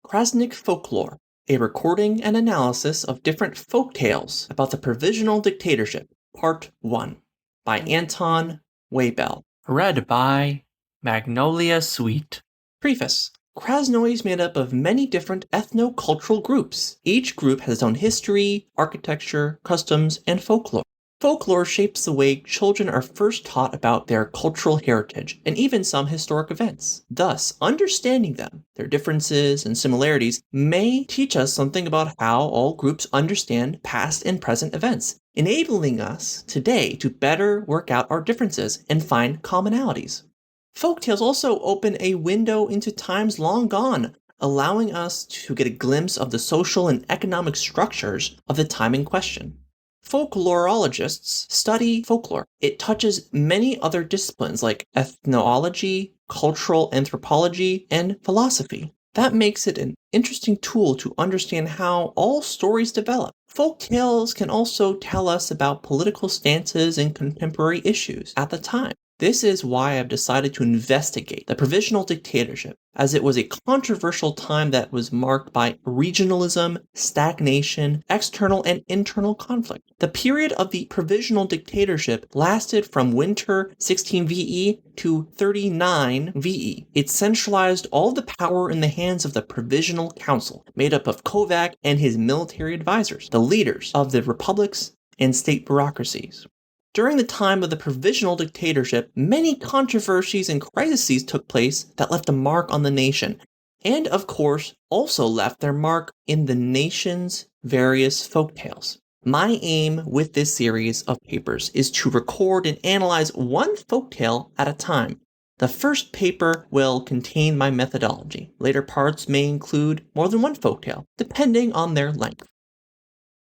Kraznik Folklore, a recording and analysis of different folk tales about the Provisional Dictatorship, Part 1, by Anton, Waibel. Read by MagnoliaSweet. Preface. Krasnoi is made up of many different ethno-cultural groups. Each group has its own history, architecture, customs, and folklore. Folklore shapes the way children are first taught about their cultural heritage and even some historic events. Thus, understanding them, their differences and similarities, may teach us something about how all groups understand past and present events, enabling us today to better work out our differences and find commonalities. Folktales also open a window into times long gone, allowing us to get a glimpse of the social and economic structures of the time in question. Folklorologists study folklore. It touches many other disciplines like ethnology, cultural anthropology, and philosophy. That makes it an interesting tool to understand how all stories develop. Folktales can also tell us about political stances and contemporary issues at the time. This is why I've decided to investigate the Provisional Dictatorship, as it was a controversial time that was marked by regionalism, stagnation, external and internal conflict. The period of the Provisional Dictatorship lasted from winter 16 VE to 39 VE. It centralized all the power in the hands of the Provisional Council, made up of Kovac and his military advisors, the leaders of the republics and state bureaucracies. During the time of the Provisional Dictatorship, many controversies and crises took place that left a mark on the nation, and of course, also left their mark in the nation's various folktales. My aim with this series of papers is to record and analyze one folktale at a time. The first paper will contain my methodology. Later parts may include more than one folktale, depending on their length.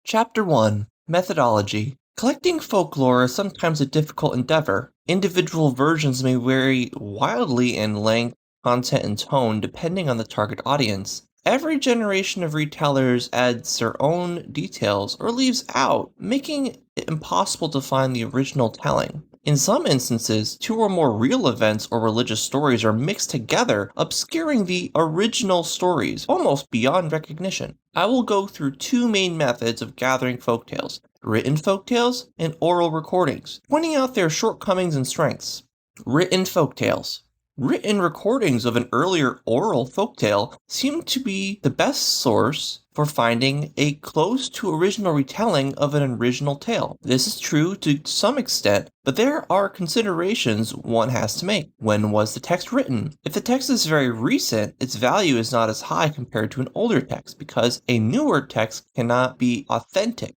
Chapter 1. Methodology. Collecting folklore is sometimes a difficult endeavor. Individual versions may vary wildly in length, content, and tone depending on the target audience. Every generation of retellers adds their own details or leaves out, making it impossible to find the original telling. In some instances, two or more real events or religious stories are mixed together, obscuring the original stories, almost beyond recognition. I will go through two main methods of gathering folktales: written folktales and oral recordings, pointing out their shortcomings and strengths. Written folktales. Written recordings of an earlier oral folktale seem to be the best source for finding a close to original retelling of an original tale. This is true to some extent, but there are considerations one has to make. When was the text written? If the text is very recent, its value is not as high compared to an older text because a newer text cannot be authentic.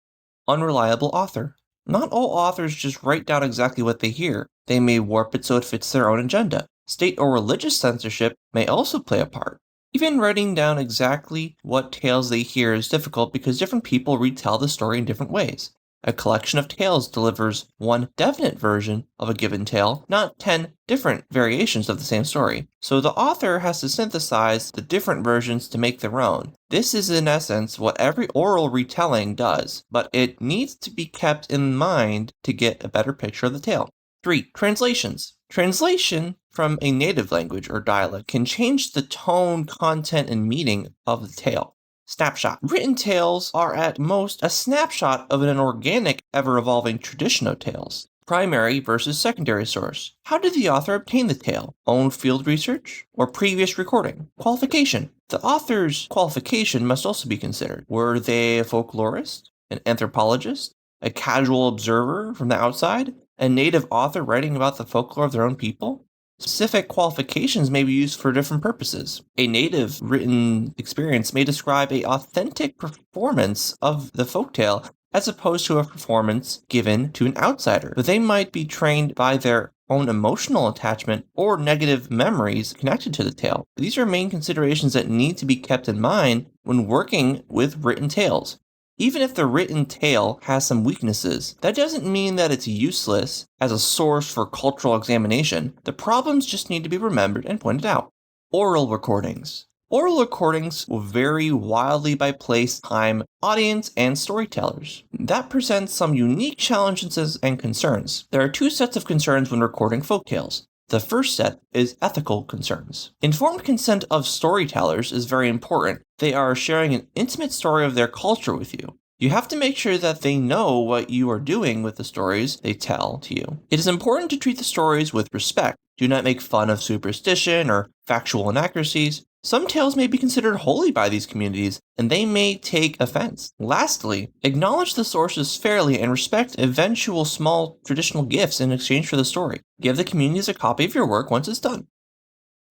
Unreliable author. Not all authors just write down exactly what they hear. They may warp it so it fits their own agenda. State or religious censorship may also play a part. Even writing down exactly what tales they hear is difficult because different people retell the story in different ways. A collection of tales delivers one definite version of a given tale, not 10 different variations of the same story. So the author has to synthesize the different versions to make their own. This is in essence what every oral retelling does, but it needs to be kept in mind to get a better picture of the tale. 3. Translations. Translation from a native language or dialect can change the tone, content, and meaning of the tale. Snapshot. Written tales are at most a snapshot of an organic, ever-evolving tradition of tales. Primary versus secondary source. How did the author obtain the tale? Own field research or previous recording? Qualification. The author's qualification must also be considered. Were they a folklorist, an anthropologist, a casual observer from the outside, a native author writing about the folklore of their own people? Specific qualifications may be used for different purposes. A native written experience may describe an authentic performance of the folktale as opposed to a performance given to an outsider, but they might be trained by their own emotional attachment or negative memories connected to the tale. These are main considerations that need to be kept in mind when working with written tales. Even if the written tale has some weaknesses, that doesn't mean that it's useless as a source for cultural examination. The problems just need to be remembered and pointed out. Oral recordings. Oral recordings will vary wildly by place, time, audience, and storytellers. That presents some unique challenges and concerns. There are two sets of concerns when recording folktales. The first set is ethical concerns. Informed consent of storytellers is very important. They are sharing an intimate story of their culture with you. You have to make sure that they know what you are doing with the stories they tell to you. It is important to treat the stories with respect. Do not make fun of superstition or factual inaccuracies. Some tales may be considered holy by these communities, and they may take offense. Lastly, acknowledge the sources fairly and respect eventual small traditional gifts in exchange for the story. Give the communities a copy of your work once it's done.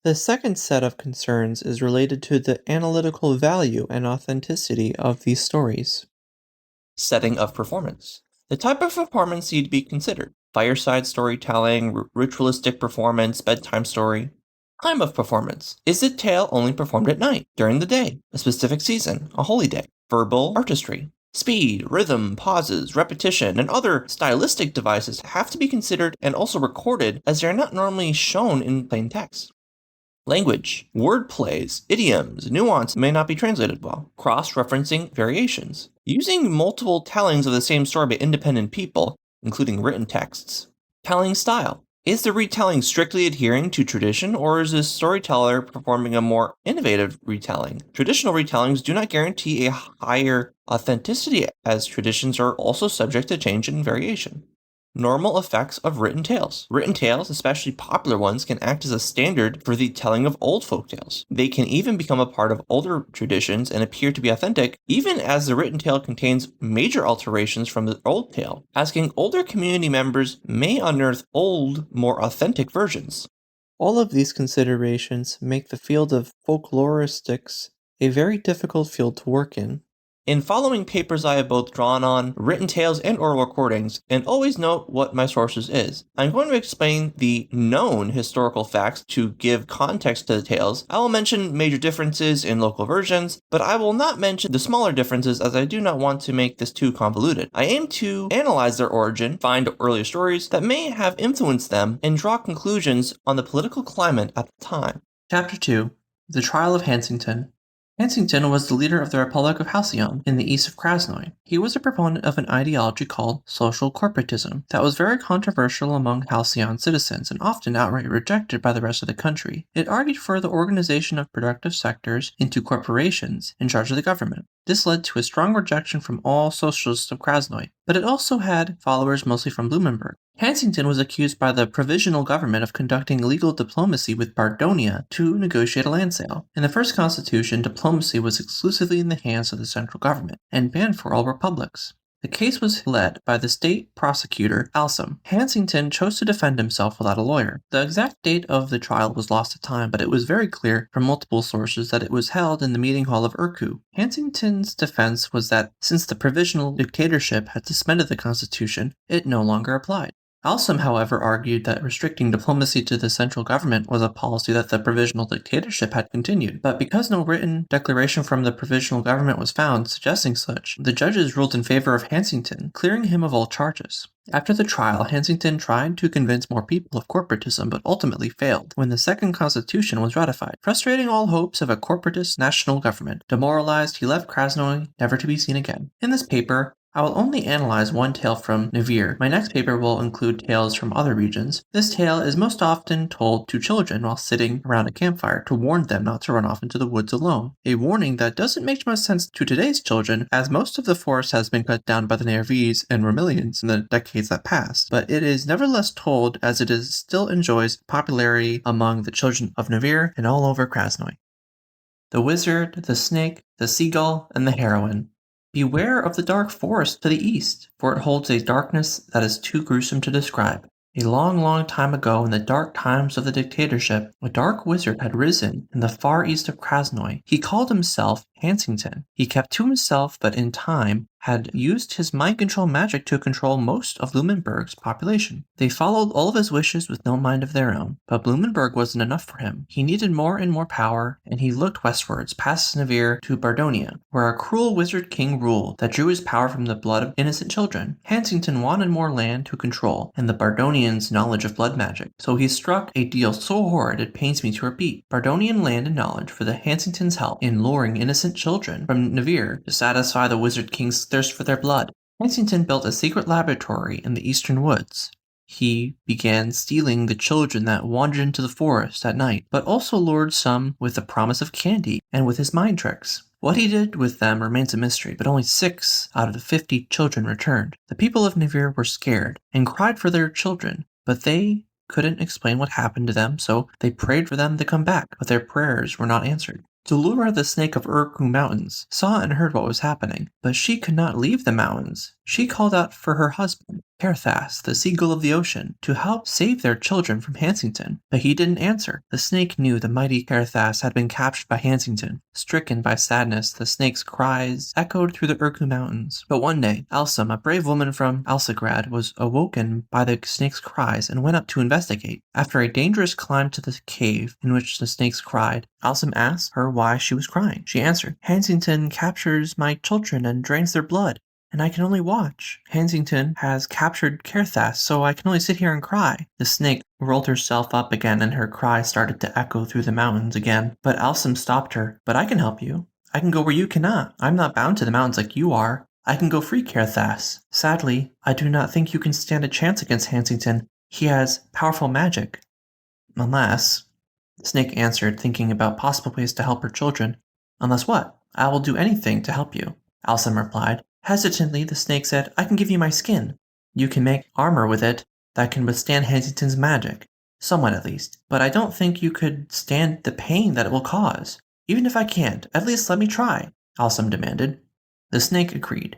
The second set of concerns is related to the analytical value and authenticity of these stories. Setting of performance. The type of performance need to be considered. Fireside storytelling, ritualistic performance, bedtime story. Time of performance. Is the tale only performed at night, during the day, a specific season, a holy day? Verbal artistry. Speed, rhythm, pauses, repetition, and other stylistic devices have to be considered and also recorded as they are not normally shown in plain text. Language. Word plays, idioms, nuance may not be translated well. Cross-referencing variations. Using multiple tellings of the same story by independent people, including written texts. Telling style. Is the retelling strictly adhering to tradition, or is the storyteller performing a more innovative retelling? Traditional retellings do not guarantee a higher authenticity, as traditions are also subject to change and variation. Normal effects of written tales. Written tales, especially popular ones, can act as a standard for the telling of old folk tales. They can even become a part of older traditions and appear to be authentic, even as the written tale contains major alterations from the old tale. Asking older community members may unearth old, more authentic versions. All of these considerations make the field of folkloristics a very difficult field to work in. In following papers I have both drawn on written tales and oral recordings, and always note what my sources is. I'm going to explain the known historical facts to give context to the tales. I will mention major differences in local versions, but I will not mention the smaller differences as I do not want to make this too convoluted. I aim to analyze their origin, find earlier stories that may have influenced them, and draw conclusions on the political climate at the time. Chapter 2. The Trial of Hansington. Hansington was the leader of the Republic of Halcyon in the east of Krasnoi. He was a proponent of an ideology called social corporatism that was very controversial among Halcyon citizens and often outright rejected by the rest of the country. It argued for the organization of productive sectors into corporations in charge of the government. This led to a strong rejection from all socialists of Krasnoi, but it also had followers mostly from Blumenberg. Hansington was accused by the provisional government of conducting legal diplomacy with Bardonia to negotiate a land sale. In the first constitution, diplomacy was exclusively in the hands of the central government and banned for all republics. The case was led by the state prosecutor, Alsum. Hansington chose to defend himself without a lawyer. The exact date of the trial was lost to time, but it was very clear from multiple sources that it was held in the meeting hall of Urku. Hansington's defense was that since the Provisional Dictatorship had suspended the constitution, it no longer applied. Alsum, however, argued that restricting diplomacy to the central government was a policy that the Provisional Dictatorship had continued, but because no written declaration from the Provisional Government was found suggesting such, the judges ruled in favor of Hansington, clearing him of all charges. After the trial, Hansington tried to convince more people of corporatism, but ultimately failed when the second constitution was ratified, frustrating all hopes of a corporatist national government. Demoralized, he left Krasnoi, never to be seen again. In this paper, I will only analyze one tale from Navir. My next paper will include tales from other regions. This tale is most often told to children while sitting around a campfire to warn them not to run off into the woods alone. A warning that doesn't make much sense to today's children, as most of the forest has been cut down by the Nervese and Vermilions in the decades that passed, but it is nevertheless told as it still enjoys popularity among the children of Navir and all over Krasnoi. The Wizard, the Snake, the Seagull, and the Heroine. Beware of the dark forest to the east, for it holds a darkness that is too gruesome to describe. A long, long time ago, in the dark times of the dictatorship, a dark wizard had risen in the far east of Krasnoi. He called himself Hansington. He kept to himself, but in time had used his mind control magic to control most of Blumenberg's population. They followed all of his wishes with no mind of their own, but Blumenberg wasn't enough for him. He needed more and more power, and he looked westwards, past Navir to Bardonia, where a cruel wizard king ruled that drew his power from the blood of innocent children. Hansington wanted more land to control, and the Bardonians' knowledge of blood magic, so he struck a deal so horrid it pains me to repeat. Bardonian land and knowledge for the Hansington's help in luring innocent children from Navir to satisfy the wizard king's thirst for their blood. Hansington built a secret laboratory in the eastern woods. He began stealing the children that wandered into the forest at night, but also lured some with the promise of candy and with his mind tricks. What he did with them remains a mystery, but only 6 out of the 50 children returned. The people of Navir were scared and cried for their children, but they couldn't explain what happened to them, so they prayed for them to come back, but their prayers were not answered. Zulura, the snake of Urku Mountains, saw and heard what was happening, but she could not leave the mountains. She called out for her husband, Kerthas, the seagull of the ocean, to help save their children from Hansington, but he didn't answer. The snake knew the mighty Kerthas had been captured by Hansington. Stricken by sadness, the snake's cries echoed through the Urku Mountains. But one day, Alsum, a brave woman from Alsagrad, was awoken by the snake's cries and went up to investigate. After a dangerous climb to the cave in which the snakes cried, Alsum asked her why she was crying. She answered, "Hansington captures my children and drains their blood, and I can only watch. Hansington has captured Kerthas, so I can only sit here and cry." The snake rolled herself up again and her cry started to echo through the mountains again. But Alsum stopped her. "But I can help you. I can go where you cannot. I'm not bound to the mountains like you are. I can go free Kerthas. Sadly, I do not think you can stand a chance against Hansington. He has powerful magic." "Unless," the snake answered, thinking about possible ways to help her children. "Unless what? I will do anything to help you," Alsum replied. Hesitantly, the snake said, "I can give you my skin. You can make armor with it that can withstand Hansington's magic. Somewhat at least. But I don't think you could stand the pain that it will cause. Even if I can't, at least let me try," Alsum demanded. The snake agreed,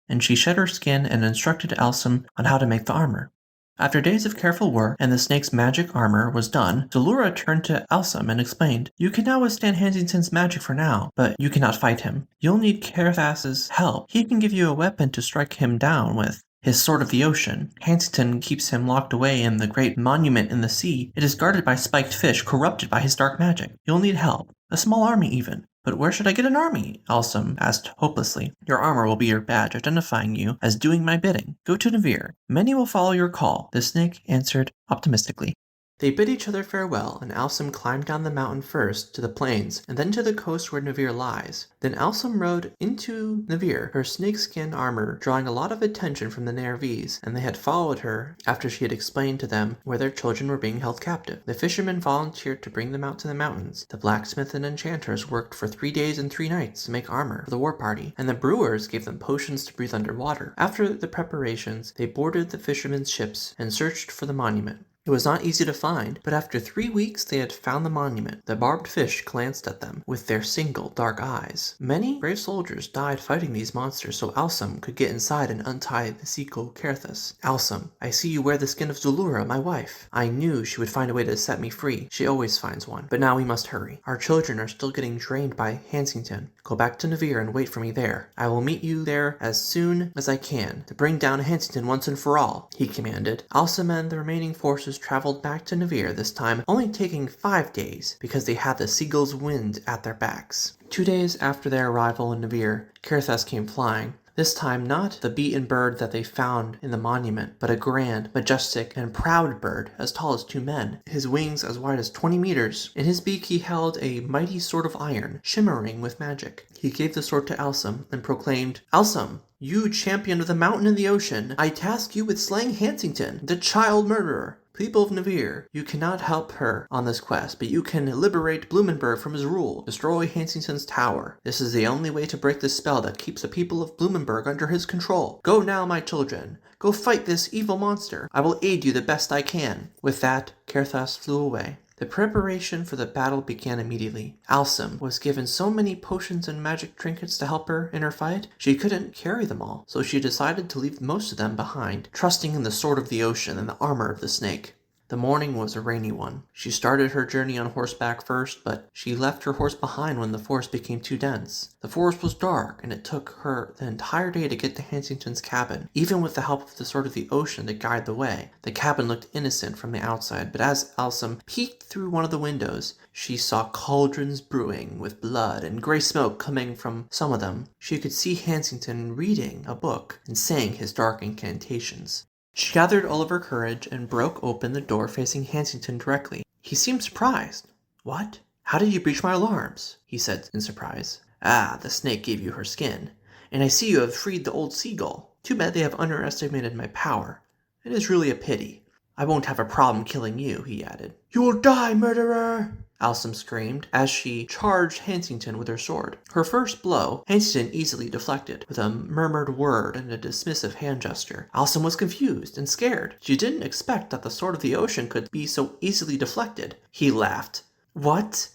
and she shed her skin and instructed Alsum on how to make the armor. After days of careful work and the snake's magic armor was done, Zulura turned to Alsum and explained, "You can now withstand Hansington's magic for now, but you cannot fight him. You'll need Kerthas's help. He can give you a weapon to strike him down with. His Sword of the Ocean. Hansington keeps him locked away in the great monument in the sea. It is guarded by spiked fish corrupted by his dark magic. You'll need help. A small army even." "But where should I get an army?" Alsum asked hopelessly. "Your armor will be your badge, identifying you as doing my bidding. Go to Navir. Many will follow your call," the snake answered optimistically. They bid each other farewell, and Alsum climbed down the mountain first to the plains, and then to the coast where Navir lies. Then Alsum rode into Navir, her snakeskin armor drawing a lot of attention from the Nervese, and they had followed her after she had explained to them where their children were being held captive. The fishermen volunteered to bring them out to the mountains. The blacksmith and enchanters worked for 3 days and 3 nights to make armor for the war party, and the brewers gave them potions to breathe underwater. After the preparations, they boarded the fishermen's ships and searched for the monument. It was not easy to find, but after 3 weeks they had found the monument. The barbed fish glanced at them with their single dark eyes. Many brave soldiers died fighting these monsters so Alsum could get inside and untie the seagull Kerthas. "Alsum, I see you wear the skin of Zulura, my wife. I knew she would find a way to set me free. She always finds one. But now we must hurry. Our children are still getting drained by Hansington. Go back to Navir and wait for me there. I will meet you there as soon as I can to bring down Hansington once and for all," he commanded. Alsum and the remaining forces traveled back to Navir, this time only taking 5 days because they had the seagull's wind at their backs. 2 days after their arrival in Navir, Kerthas came flying. This time not the beaten bird that they found in the monument, but a grand, majestic, and proud bird as tall as 2 men, his wings as wide as 20 meters. In his beak he held a mighty sword of iron, shimmering with magic. He gave the sword to Alsum and proclaimed, "Alsum, you champion of the mountain and the ocean, I task you with slaying Hansington, the child murderer. People of Navir, you cannot help her on this quest, but you can liberate Blumenberg from his rule, destroy Hansington's tower. This is the only way to break the spell that keeps the people of Blumenberg under his control. Go now, my children. Go fight this evil monster. I will aid you the best I can." With that, Kerthas flew away. The preparation for the battle began immediately. Alsum was given so many potions and magic trinkets to help her in her fight, she couldn't carry them all, so she decided to leave most of them behind, trusting in the Sword of the Ocean and the armor of the snake. The morning was a rainy one. She started her journey on horseback first, but she left her horse behind when the forest became too dense. The forest was dark, and it took her the entire day to get to Hansington's cabin. Even with the help of the Sword of the Ocean to guide the way, the cabin looked innocent from the outside, but as Alsum peeked through one of the windows, she saw cauldrons brewing with blood and gray smoke coming from some of them. She could see Hansington reading a book and saying his dark incantations. She gathered all of her courage and broke open the door facing Hansington directly. He seemed surprised. "What? How did you breach my alarms?" he said in surprise. "Ah, the snake gave you her skin. And I see you have freed the old seagull. Too bad they have underestimated my power. It is really a pity." I won't have a problem killing you, he added. You will die, murderer! Alsum screamed as she charged Hansington with her sword. Her first blow, Hansington easily deflected, with a murmured word and a dismissive hand gesture. Alsum was confused and scared. She didn't expect that the sword of the ocean could be so easily deflected. He laughed. What?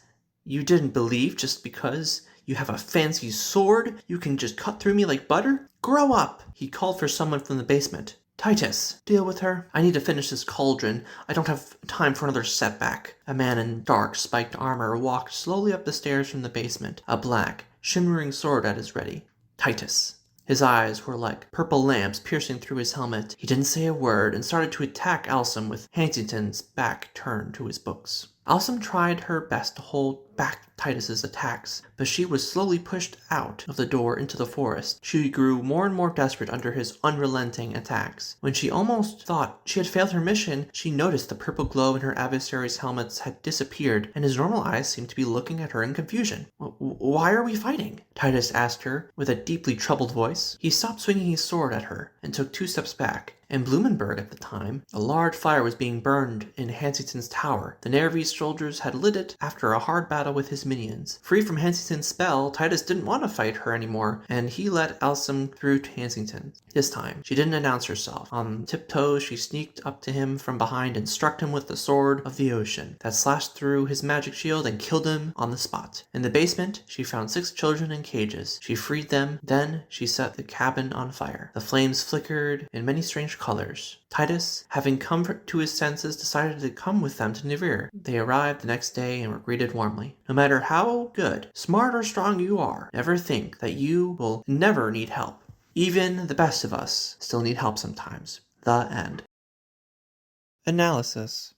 You didn't believe just because you have a fancy sword you can just cut through me like butter? Grow up! He called for someone from the basement. Titus, deal with her. I need to finish this cauldron. I don't have time for another setback. A man in dark, spiked armor walked slowly up the stairs from the basement, a black, shimmering sword at his ready. Titus. His eyes were like purple lamps piercing through his helmet. He didn't say a word and started to attack Alsum with Hansington's back turned to his books. Alsum tried her best to hold back Titus's attacks, but she was slowly pushed out of the door into the forest. She grew more and more desperate under his unrelenting attacks. When she almost thought she had failed her mission, she noticed the purple glow in her adversary's helmets had disappeared, and his normal eyes seemed to be looking at her in confusion. Why are we fighting? Titus asked her with a deeply troubled voice. He stopped swinging his sword at her and took 2 steps back. In Blumenberg at the time, a large fire was being burned in Hansington's tower. The Nervese soldiers had lit it after a hard battle with his minions. Free from Hansington's spell, Titus didn't want to fight her anymore, and he let Alsum through to Hansington. This time, she didn't announce herself. On tiptoes, she sneaked up to him from behind and struck him with the sword of the ocean that slashed through his magic shield and killed him on the spot. In the basement, she found 6 children in cages. She freed them, then she set the cabin on fire. The flames flickered in many strange colors. Titus, having come to his senses, decided to come with them to Nivir. They arrived the next day and were greeted warmly. No matter how good, smart, or strong you are, never think that you will never need help. Even the best of us still need help sometimes. The end. Analysis.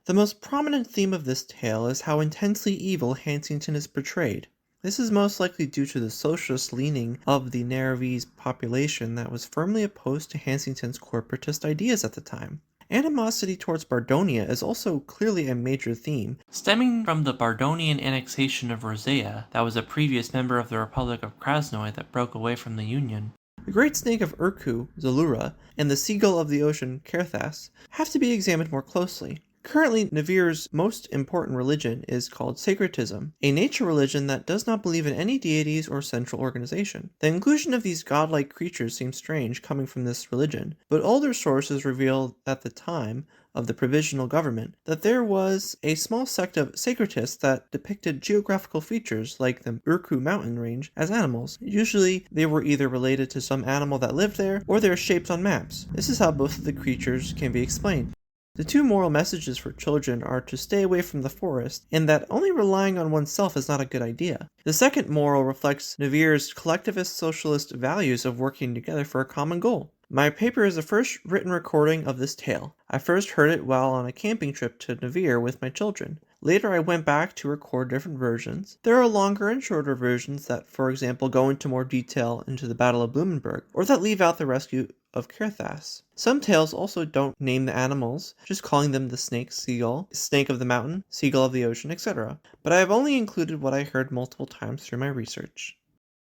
The most prominent theme of this tale is how intensely evil Hansington is portrayed. This is most likely due to the socialist leaning of the Nervese population that was firmly opposed to Hansington's corporatist ideas at the time. Animosity towards Bardonia is also clearly a major theme, Stemming from the Bardonian annexation of Rosea, that was a previous member of the Republic of Krasnoi that broke away from the Union. The great snake of Urku, Zalura, and the seagull of the ocean, Kerthas, have to be examined more closely. Currently, Nivir's most important religion is called Sacredism, a nature religion that does not believe in any deities or central organization. The inclusion of these godlike creatures seems strange coming from this religion, but older sources reveal at the time of the provisional government that there was a small sect of sacredists that depicted geographical features like the Urku mountain range as animals. Usually, they were either related to some animal that lived there or they are shaped on maps. This is how both of the creatures can be explained. The 2 moral messages for children are to stay away from the forest, and that only relying on oneself is not a good idea. The second moral reflects Nivir's collectivist socialist values of working together for a common goal. My paper is the first written recording of this tale. I first heard it while on a camping trip to Nivir with my children. Later I went back to record different versions. There are longer and shorter versions that, for example, go into more detail into the Battle of Blumenberg, or that leave out the rescue of Kerthas. Some tales also don't name the animals, just calling them the snake, seagull, snake of the mountain, seagull of the ocean, etc. But I have only included what I heard multiple times through my research.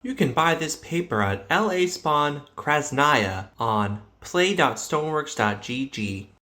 You can buy this paper at LA Spawn Krasnaya on play.stoneworks.gg.